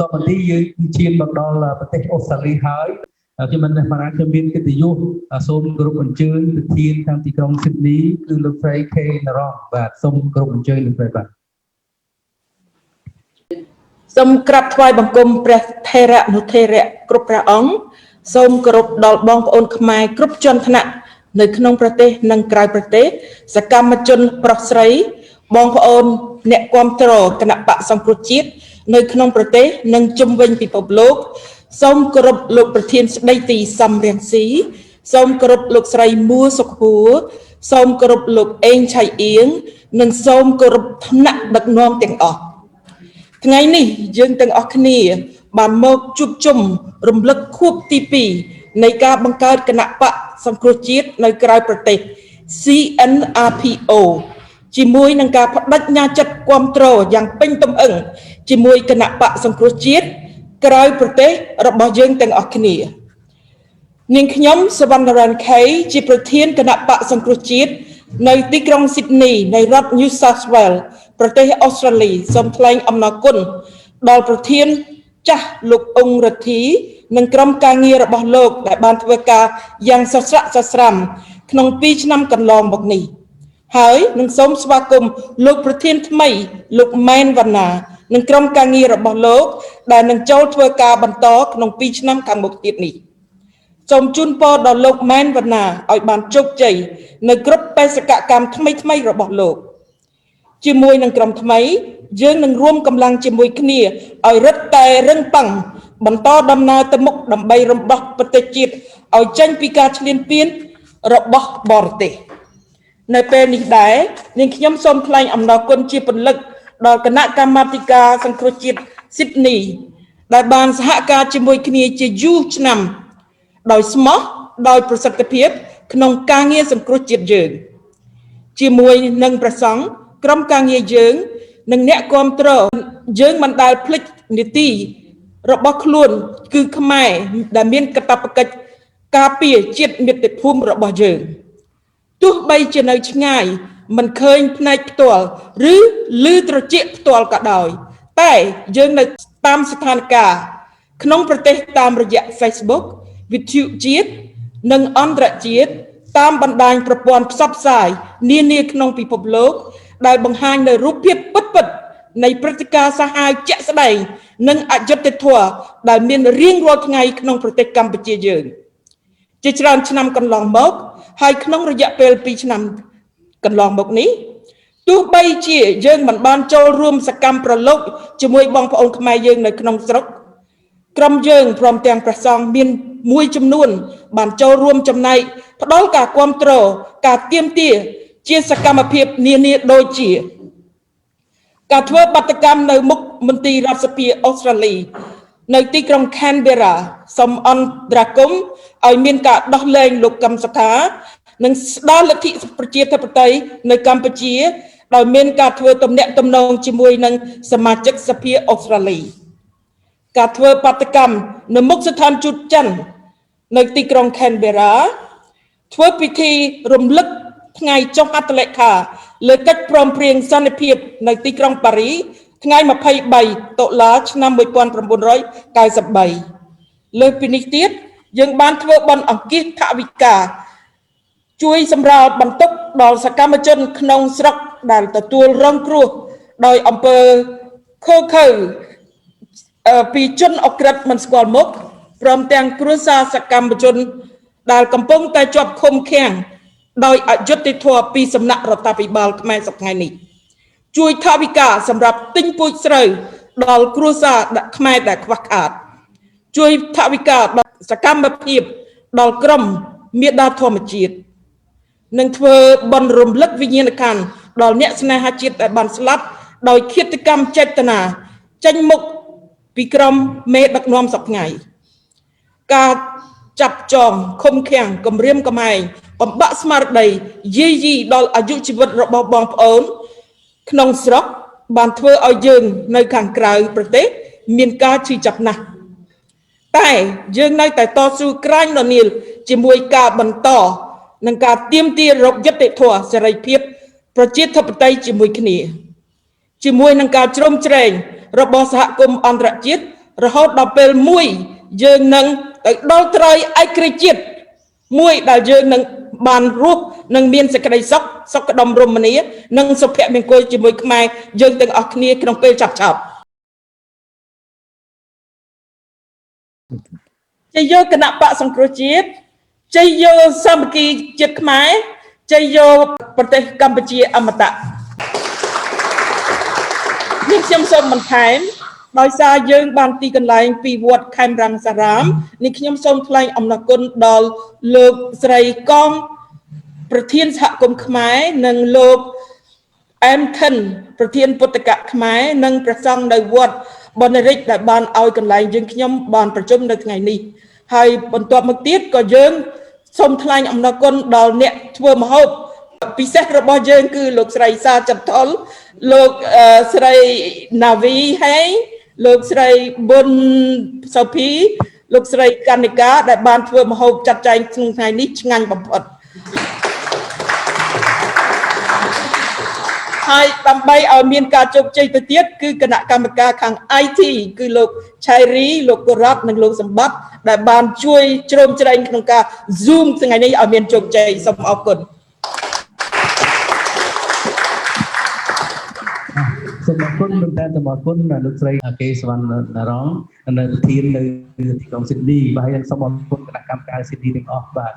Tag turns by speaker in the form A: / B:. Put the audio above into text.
A: តបទីយើងឈានមកដល់ប្រទេសអូស្ត្រាលីហើយខ្ញុំមិនបានខ្ញុំមានកិត្តិយសសូមគោរពអញ្ជើញប្រធានខាងទីក្រុងស៊ីដនីគឺលោកស្រីខេណារ៉ងបាទសូមគោរពអញ្ជើញលោកស្រីបាទ
B: សូមក្រាបថ្វាយបង្គំព្រះថេរៈនុថេរៈគ្រប់ព្រះអង្គសូមគោរពដល់បងប្អូនខ្មែរគ្រប់ជាន់ថ្នាក់នៅក្នុងប្រទេសនិងក្រៅប្រទេសសកម្មជនប្រុសស្រីបងប្អូនអ្នកគាំទ្រគណៈបកសង្គ្រោះជាតិនៅក្នុងប្រទេសនិងជុំវិញពិភពលោកសូមគោរពលោកប្រធានស្ដីទីសំរងស៊ីសូមគោរពលោកស្រីមួសុខួរសូមគោរពលោកអេងឆៃអៀងនិងសូមគោរពថ្នាក់ដឹកនាំទាំងអស់ថ្ងៃនេះយើងទាំងអស់គ្នាបានមកជួបជុំរំលឹកខួបទី2នៃការបង្កើតគណៈបកសង្គ្រោះជាតិនៅក្រៅប្រទេស CNRPO ជាមួយនឹងការបដិញ្ញាចិត្តគាំទ្រយ៉ាងពេញទំអឹងជាមួយគណៈបកសង្គ្រោះជាតិក្រៅប្រទេសរបស់យើងទាំងអស់គ្នានាងខ្ញុំសវណ្ណរ៉ានខេជាប្រធានគណៈបកសង្គ្រោះជាតិនៅទីក្រុងស៊ីដនីនៃរដ្ឋ New South Wales ប្រទេសអូស្ត្រាលីសូមថ្លែងអំណរគុណដល់ប្រធានចាស់លោកអង្គរិទ្ធីនិងក្រុមការងាររបស់លោកដែលបានធ្វើការយ៉ាងសស្រាក់សស្រាំក្នុង2ឆ្នាំកន្លងមកនេះហើយនឹងសូមស្វាគមន៍លោកប្រធានថ្មីលោកម៉ែនវណ្ណានិងក្រុមការងាររបស់លោកដែលនឹងចូលធ្វើការបន្តក្នុង2ឆ្នាំខាងមុខទៀតនេះសូមជូនពរដល់លោកម៉ែនវណ្ណាឲ្យបានជោគជ័យនៅគ្រប់បេសកកម្មថ្មីៗរបស់លោកជាមួយនឹងក្រុមថ្មីយើងនឹងរួមកម្លាំងជាមួយគ្នាឲ្យរឹតតែរឹងប៉ឹងបន្តដំណើរទៅមុខដើម្បីរំដោះប្រទេសជាតិឲ្យចេញពីការឈ្លានពានរបស់បរទេសនៅពេលនេះដែរនាងខ្ញុំសូមថ្លែងអំណរគុណជាពន្លឹកដល់គណៈកម្មាធិការសង្គ្រោះជាតិស៊ីដនីដែលបានសហការជាមួយគ្នាជាយូរឆ្នាំដោយស្មោះដោយប្រសិទ្ធភាពក្នុងការងារសង្គ្រោះជាតិយើងជាមួយនឹងព្រះសង្ឃក្រុមការងារយើងនិងអ្នកគាំទ្រយើងមិនដែលភ្លេចនីតិរបស់ខ្លួនគឺខ្មែរដែលមានកាតព្វកិច្ចការពារជាតិមាតុភូមិរបស់យើងទោះបីជានៅឆ្ងាយមិនឃើញផ្នែកផ្ទាល់ឬឮត្រចៀកផ្ទាល់ក៏ដោយតែយើងនៅតាមស្ថានភាពក្នុងប្រទេសតាមរយៈ Facebook វិទ្យុជាតិនិងអន្តរជាតិតាមបណ្ដាញប្រព័ន្ធផ្សព្វផ្សាយនានាក្នុងពិភពលោកដែលបង្ហាញនូវរូបភាពពិតៗនៃព្រឹត្តិការណ៍សាហាវជាក់ស្ដែងនិងអយុត្តិធម៌ដែលមានរៀងរាល់ថ្ងៃក្នុងប្រទេសកម្ពុជាយើងជាច្រើនឆ្នាំកន្លងមកហើយក្នុងរយៈពេល2ឆ្នាំកន្លងមកនេះទោះបីជាយើងមិនបានចូលរួមសកម្មប្រឡូកជាមួយបងប្អូនខ្មែរយើងនៅក្នុងស្រុកក្រុមយើងព្រមទាំងព្រះសង្ឃមានមួយចំនួនបានចូលរួមចំណែកផ្ដល់ការគាំទ្រការទាមទារជាសកម្មភាពនានាដូចជាការធ្វើបាតកម្មនៅមុខមន្ទីររដ្ឋសភាអូស្ត្រាលីនៅទីក្រុង Canberra សូមអន្តរាគមន៍ឲ្យមានការដោះលែងលោកកឹមសុខានិងស្ដារលទ្ធិប្រជាធិបតេយ្យនៅកម្ពុជាដោយមានការធ្វើទំនាក់ទំនងជាមួយនឹងសមាជិកសភាអូស្ត្រាលីការធ្វើបាតកម្មនៅមុខស្ថានទូតចិននៅទីក្រុង Canberra ធ្វើពិធីរំលឹកថ្ងៃចុះហត្ថលេខាលើកិច្ចព្រមព្រៀងសន្តិភាពនៅទីក្រុងប៉ារីសថ្ងៃ23តុលាឆ្នាំ1993លើសពីនេះទៀតយើងបានធ្វើបន់អង្គាសថវិកាជួយសម្រាលបន្ទុកដល់សកម្មជនក្នុងស្រុកដែលទទួលរងគ្រោះដោយអំពើឃោរឃៅពីជនអក្រិតមិនស្គាល់មុខព្រមទាំងគ្រួសារសកម្មជនដែលកំពុងតែជាប់ឃុំឃាំងដោយអយុត្តិធម៌ពីសំណាក់រដ្ឋាភិបាលខ្មែរសប្តាហ៍នេះជួយថវិកាសម្រាប់ទិញពូជស្រូវដល់គ្រួសារខ្មែរដែលខ្វះខាតជួយថវិកាដល់សកម្មភាពដល់ក្រុមមេដាធម្មជាតិនិងធ្វើបន់រំលឹកវិញ្ញាណក្ខន្ធដល់អ្នកស្នេហាជាតិដែលបានស្លាប់ដោយឃាតកម្មចេតនាចេញមុខពីក្រុមមេដឹកនាំសពថ្ងៃការចាប់ចងឃុំឃាំងគំរាមកំហែងបំបាក់ស្មារតីយាយីដល់អាយុជីវិតរបស់បងប្អូនក្នុងស្រុកបានធ្វើឲ្យយើងនៅខាងក្រៅប្រទេសមានការឈឺចាប់ណាស់តែយើងនៅតែតស៊ូក្រាញដនាលជាមួយការបន្តនិងការទាមទាររកយុត្តិធម៌សេរីភាព ប្រជាធិបតេយ្យជាមួយគ្នាជាមួយនឹងការជ្រោមជ្រែងរបស់សហគមន៍អន្តរជាតិរហូតដល់ពេលមួយយើងនឹងទៅដល់ត្រើយឯករាជ្យជាតិមួយដែលយើងនឹងបានរស់នឹងមានសេចក្តីសុខសុខដុមរមនានិងសុភមង្គលជាមួយខ្មែរយើងទាំងអស់គ្នាក្នុងពេលចាប់ចប់ជ័យយោគណៈបកសង្គ្រោះជាតិជ័យយោសាមគ្គីជាតិខ្មែរជ័យយោប្រទេសកម្ពុជាអមតៈនេះខ្ញុំសូមបន្ថែមដោយសារយើងបានទីកន្លែងពីវត្តខេមរង្សារាមនេះខ្ញុំសូមថ្លែងអំណរគុណដល់លោកស្រីកងប្រធានសហគមន៍ខ្មែរនិងលោកអែមខិនប្រធានពុទ្ធកៈខ្មែរនិងព្រះសង្ឃនៅវត្តបណ្ឌរិទ្ធដែលបានឲ្យកន្លែងយើងខ្ញុំបានប្រជុំនៅថ្ងៃនេះហើយបន្ទាប់មកទៀតក៏យើងសូមថ្លែងអំណរគុណដល់អ្នកធ្វើម្ហូបពិសេសរបស់យើងគឺលោកស្រីសាចន្ទលលោកស្រីណាវីហេលោកស្រីប៊ុនសូភីលោកស្រីកណ្ណិកាដែលបានធ្វើម្ហូបចាត់ចែងក្នុងថ្ងៃនេះឆ្ងាញ់បំផុតហើយដើម្បីឲ្យមានការជោគជ័យទៅទៀតគឺគណៈកម្មការខាង IT គឺលោកឆៃរីលោកកូរ៉ាត់និងលោកសម្បត្តិដែលបានជួយជ្រោមជ្រែងក្នុងការ Zoom ថ្ងៃនេះឲ្យមានជោគជ័យសូមអរគុណ
A: សូមអរគុណលោកតាសូមអរគុណលោកស្រីកេសវណ្ណរងនៅប្រធាននៅទីក្រុងស៊ីដនីបាទហើយសូមអរគុណគណៈកម្មការស៊ីដនីទាំងអស់បាទ